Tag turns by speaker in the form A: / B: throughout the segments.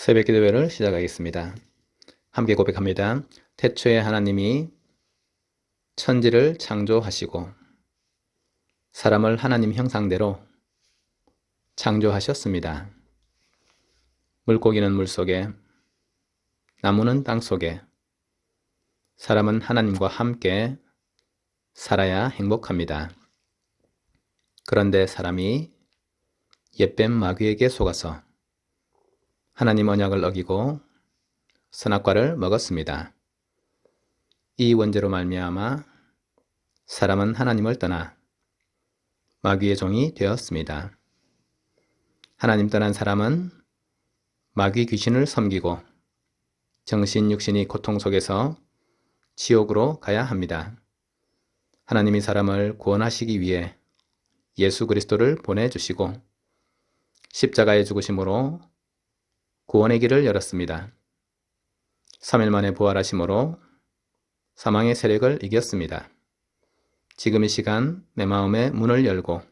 A: 새벽 기도회를 시작하겠습니다. 함께 고백합니다. 태초에 하나님이 천지를 창조하시고 사람을 하나님 형상대로 창조하셨습니다. 물고기는 물속에, 나무는 땅속에, 사람은 하나님과 함께 살아야 행복합니다. 그런데 사람이 옛뱀 마귀에게 속아서 하나님 언약을 어기고 선악과를 먹었습니다. 이 원죄로 말미암아 사람은 하나님을 떠나 마귀의 종이 되었습니다. 하나님 떠난 사람은 마귀 귀신을 섬기고 정신 육신이 고통 속에서 지옥으로 가야 합니다. 하나님이 사람을 구원하시기 위해 예수 그리스도를 보내주시고 십자가의 죽으심으로 구원의 길을 열었습니다. 3일 만에 부활하심으로 사망의 세력을 이겼습니다. 지금 이 시간 내 마음의 문을 열고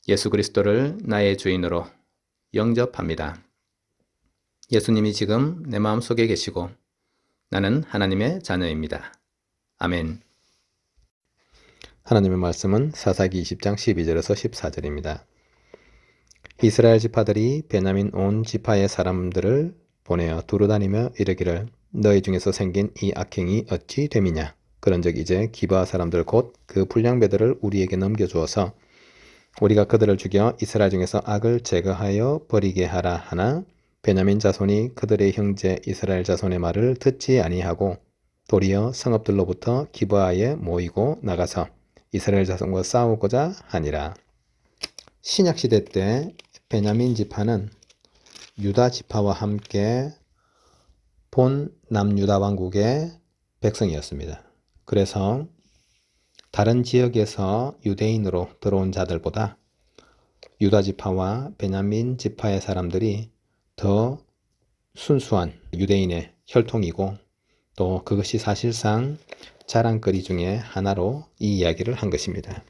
A: 예수 그리스도를 나의 주인으로 영접합니다. 예수님이 지금 내 마음속에 계시고 나는 하나님의 자녀입니다. 아멘. 하나님의 말씀은 사사기 20장 12절에서 14절입니다. 이스라엘 지파들이 베냐민 온 지파의 사람들을 보내어 두루다니며 이르기를 너희 중에서 생긴 이 악행이 어찌 됨이냐. 그런즉 이제 기브아 사람들 곧 그 불량배들을 우리에게 넘겨주어서 우리가 그들을 죽여 이스라엘 중에서 악을 제거하여 버리게 하라 하나 베냐민 자손이 그들의 형제 이스라엘 자손의 말을 듣지 아니하고 도리어 성읍들로부터 기브아에 모이고 나가서 이스라엘 자손과 싸우고자 하니라. 신약시대 때 베냐민 지파는 유다 지파와 함께 본 남유다 왕국의 백성이었습니다. 그래서 다른 지역에서 유대인으로 들어온 자들보다 유다 지파와 베냐민 지파의 사람들이 더 순수한 유대인의 혈통이고 또 그것이 사실상 자랑거리 중에 하나로 이 이야기를 한 것입니다.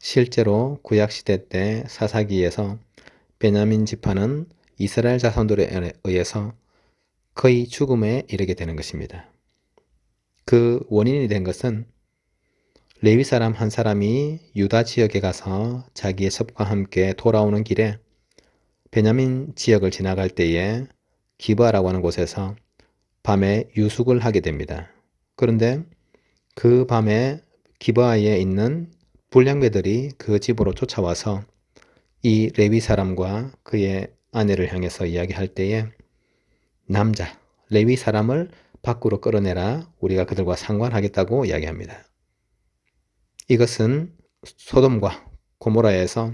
A: 실제로 구약시대 때 사사기에서 베냐민 지파는 이스라엘 자손들에 의해서 거의 죽음에 이르게 되는 것입니다. 그 원인이 된 것은 레위 사람 한 사람이 유다 지역에 가서 자기의 첩과 함께 돌아오는 길에 베냐민 지역을 지나갈 때에 기브아라고 하는 곳에서 밤에 유숙을 하게 됩니다. 그런데 그 밤에 기브아에 있는 불량배들이 그 집으로 쫓아와서 이 레위 사람과 그의 아내를 향해서 이야기할 때에 남자, 레위 사람을 밖으로 끌어내라 우리가 그들과 상관하겠다고 이야기합니다. 이것은 소돔과 고모라에서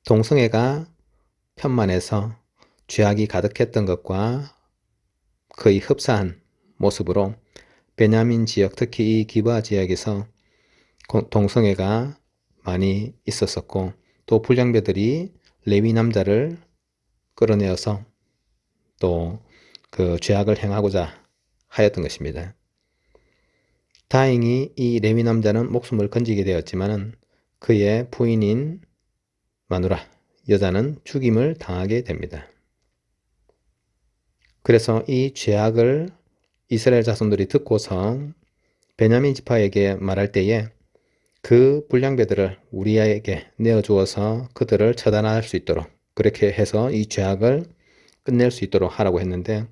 A: 동성애가 편만해서 죄악이 가득했던 것과 거의 흡사한 모습으로 베냐민 지역, 특히 이 기브아 지역에서 동성애가 많이 있었었고 또 불량배들이 레위 남자를 끌어내어서 또 그 죄악을 행하고자 하였던 것입니다. 다행히 이 레위 남자는 목숨을 건지게 되었지만 그의 부인인 마누라, 여자는 죽임을 당하게 됩니다. 그래서 이 죄악을 이스라엘 자손들이 듣고서 베냐민 지파에게 말할 때에 그 불량배들을 우리에게 내어주어서 그들을 처단할 수 있도록 그렇게 해서 이 죄악을 끝낼 수 있도록 하라고 했는데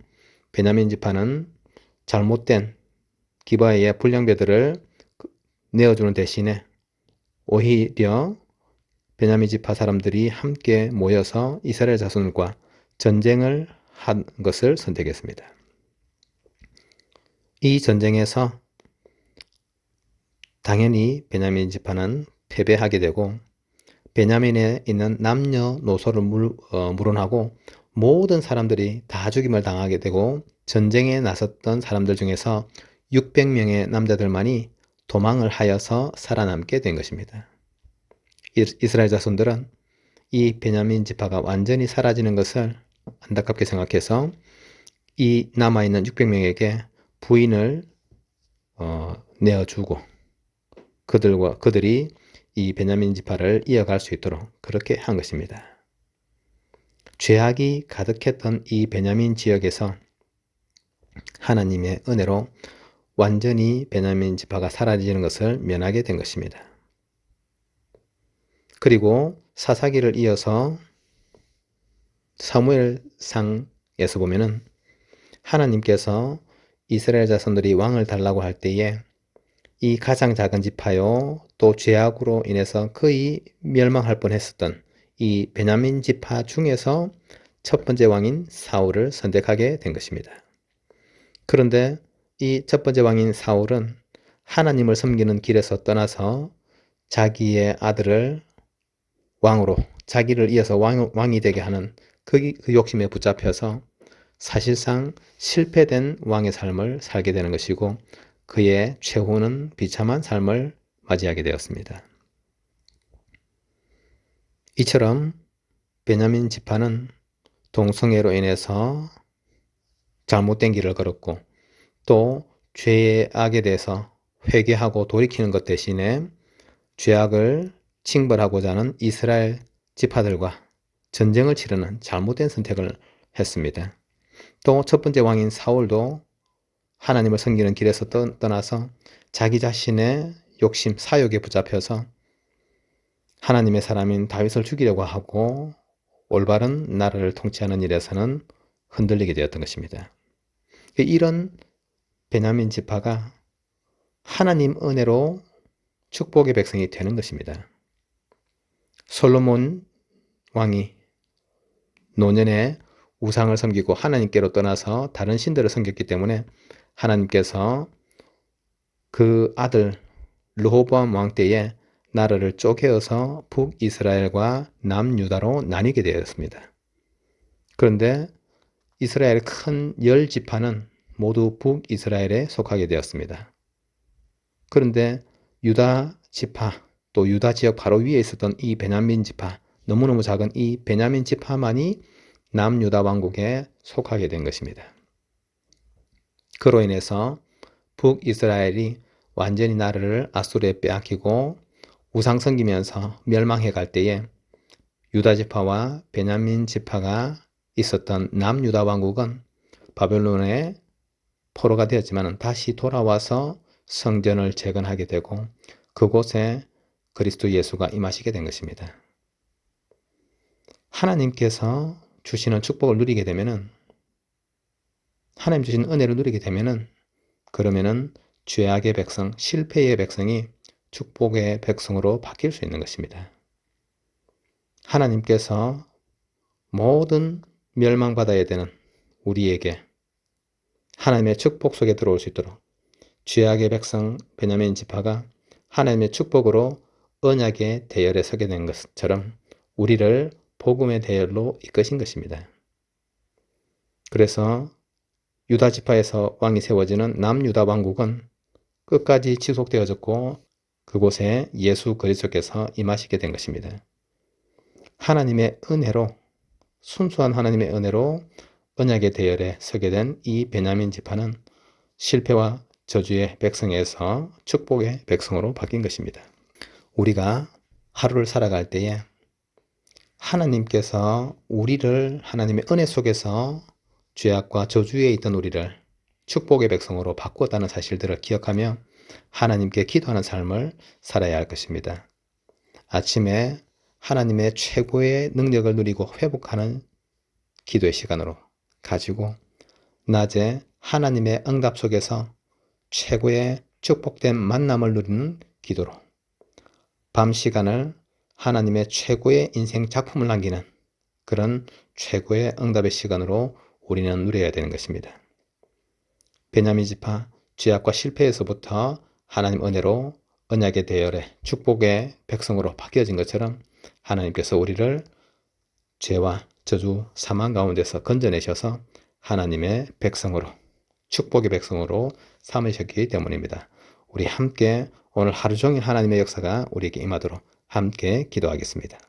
A: 베냐민 지파는 잘못된 기브아의 불량배들을 내어주는 대신에 오히려 베냐민 지파 사람들이 함께 모여서 이스라엘 자손과 전쟁을 한 것을 선택했습니다. 이 전쟁에서 당연히 베냐민 지파는 패배하게 되고 베냐민에 있는 남녀노소를 물어나고 모든 사람들이 다 죽임을 당하게 되고 전쟁에 나섰던 사람들 중에서 600명의 남자들만이 도망을 하여서 살아남게 된 것입니다. 이스라엘 자손들은 이 베냐민 지파가 완전히 사라지는 것을 안타깝게 생각해서 이 남아있는 600명에게 부인을 내어주고 그들이 이 베냐민 지파를 이어갈 수 있도록 그렇게 한 것입니다. 죄악이 가득했던 이 베냐민 지역에서 하나님의 은혜로 완전히 베냐민 지파가 사라지는 것을 면하게 된 것입니다. 그리고 사사기를 이어서 사무엘상에서 보면은 하나님께서 이스라엘 자손들이 왕을 달라고 할 때에 이 가장 작은 지파요 또 죄악으로 인해서 거의 멸망할 뻔했었던 이 베냐민 지파 중에서 첫 번째 왕인 사울을 선택하게 된 것입니다. 그런데 이 첫 번째 왕인 사울은 하나님을 섬기는 길에서 떠나서 자기의 아들을 왕으로 자기를 이어서 왕이 되게 하는 그 욕심에 붙잡혀서 사실상 실패된 왕의 삶을 살게 되는 것이고 그의 최후는 비참한 삶을 맞이하게 되었습니다. 이처럼 베냐민 지파는 동성애로 인해서 잘못된 길을 걸었고 또 죄의 악에 대해서 회개하고 돌이키는 것 대신에 죄악을 징벌하고자 하는 이스라엘 지파들과 전쟁을 치르는 잘못된 선택을 했습니다. 또 첫 번째 왕인 사울도 하나님을 섬기는 길에서 떠나서 자기 자신의 욕심, 사욕에 붙잡혀서 하나님의 사람인 다윗을 죽이려고 하고 올바른 나라를 통치하는 일에서는 흔들리게 되었던 것입니다. 이런 베냐민 지파가 하나님 은혜로 축복의 백성이 되는 것입니다. 솔로몬 왕이 노년에 우상을 섬기고 하나님께로 떠나서 다른 신들을 섬겼기 때문에 하나님께서 그 아들 르호보암 왕 때에 나라를 쪼개어서 북이스라엘과 남유다로 나뉘게 되었습니다. 그런데 이스라엘의 큰 10지파는 모두 북이스라엘에 속하게 되었습니다. 그런데 유다 지파 또 유다 지역 바로 위에 있었던 이 베냐민 지파 너무너무 작은 이 베냐민 지파만이 남유다 왕국에 속하게 된 것입니다. 그로 인해서 북이스라엘이 완전히 나라를 아수르에 빼앗기고 우상 섬기면서 멸망해 갈 때에 유다 지파와 베냐민 지파가 있었던 남유다 왕국은 바벨론의 포로가 되었지만 다시 돌아와서 성전을 재건하게 되고 그곳에 그리스도 예수가 임하시게 된 것입니다. 하나님께서 주시는 축복을 누리게 되면은 하나님 주신 은혜를 누리게 되면은 그러면은 죄악의 백성, 실패의 백성이 축복의 백성으로 바뀔 수 있는 것입니다. 하나님께서 모든 멸망받아야 되는 우리에게 하나님의 축복 속에 들어올 수 있도록 죄악의 백성 베냐민 지파가 하나님의 축복으로 언약의 대열에 서게 된 것처럼 우리를 복음의 대열로 이끄신 것입니다. 그래서 유다 지파에서 왕이 세워지는 남유다 왕국은 끝까지 지속되어졌고 그곳에 예수 그리스도께서 임하시게 된 것입니다. 하나님의 은혜로 순수한 하나님의 은혜로 언약의 대열에 서게 된 이 베냐민 지파는 실패와 저주의 백성에서 축복의 백성으로 바뀐 것입니다. 우리가 하루를 살아갈 때에 하나님께서 우리를 하나님의 은혜 속에서 죄악과 저주에 있던 우리를 축복의 백성으로 바꾸었다는 사실들을 기억하며 하나님께 기도하는 삶을 살아야 할 것입니다. 아침에 하나님의 최고의 능력을 누리고 회복하는 기도의 시간으로 가지고 낮에 하나님의 응답 속에서 최고의 축복된 만남을 누리는 기도로 밤 시간을 하나님의 최고의 인생 작품을 남기는 그런 최고의 응답의 시간으로 우리는 누려야 되는 것입니다. 베냐민 지파 죄악과 실패에서부터 하나님 은혜로 언약의 대열에 축복의 백성으로 바뀌어진 것처럼 하나님께서 우리를 죄와 저주, 사망 가운데서 건져내셔서 하나님의 백성으로 축복의 백성으로 삼으셨기 때문입니다. 우리 함께 오늘 하루 종일 하나님의 역사가 우리에게 임하도록 함께 기도하겠습니다.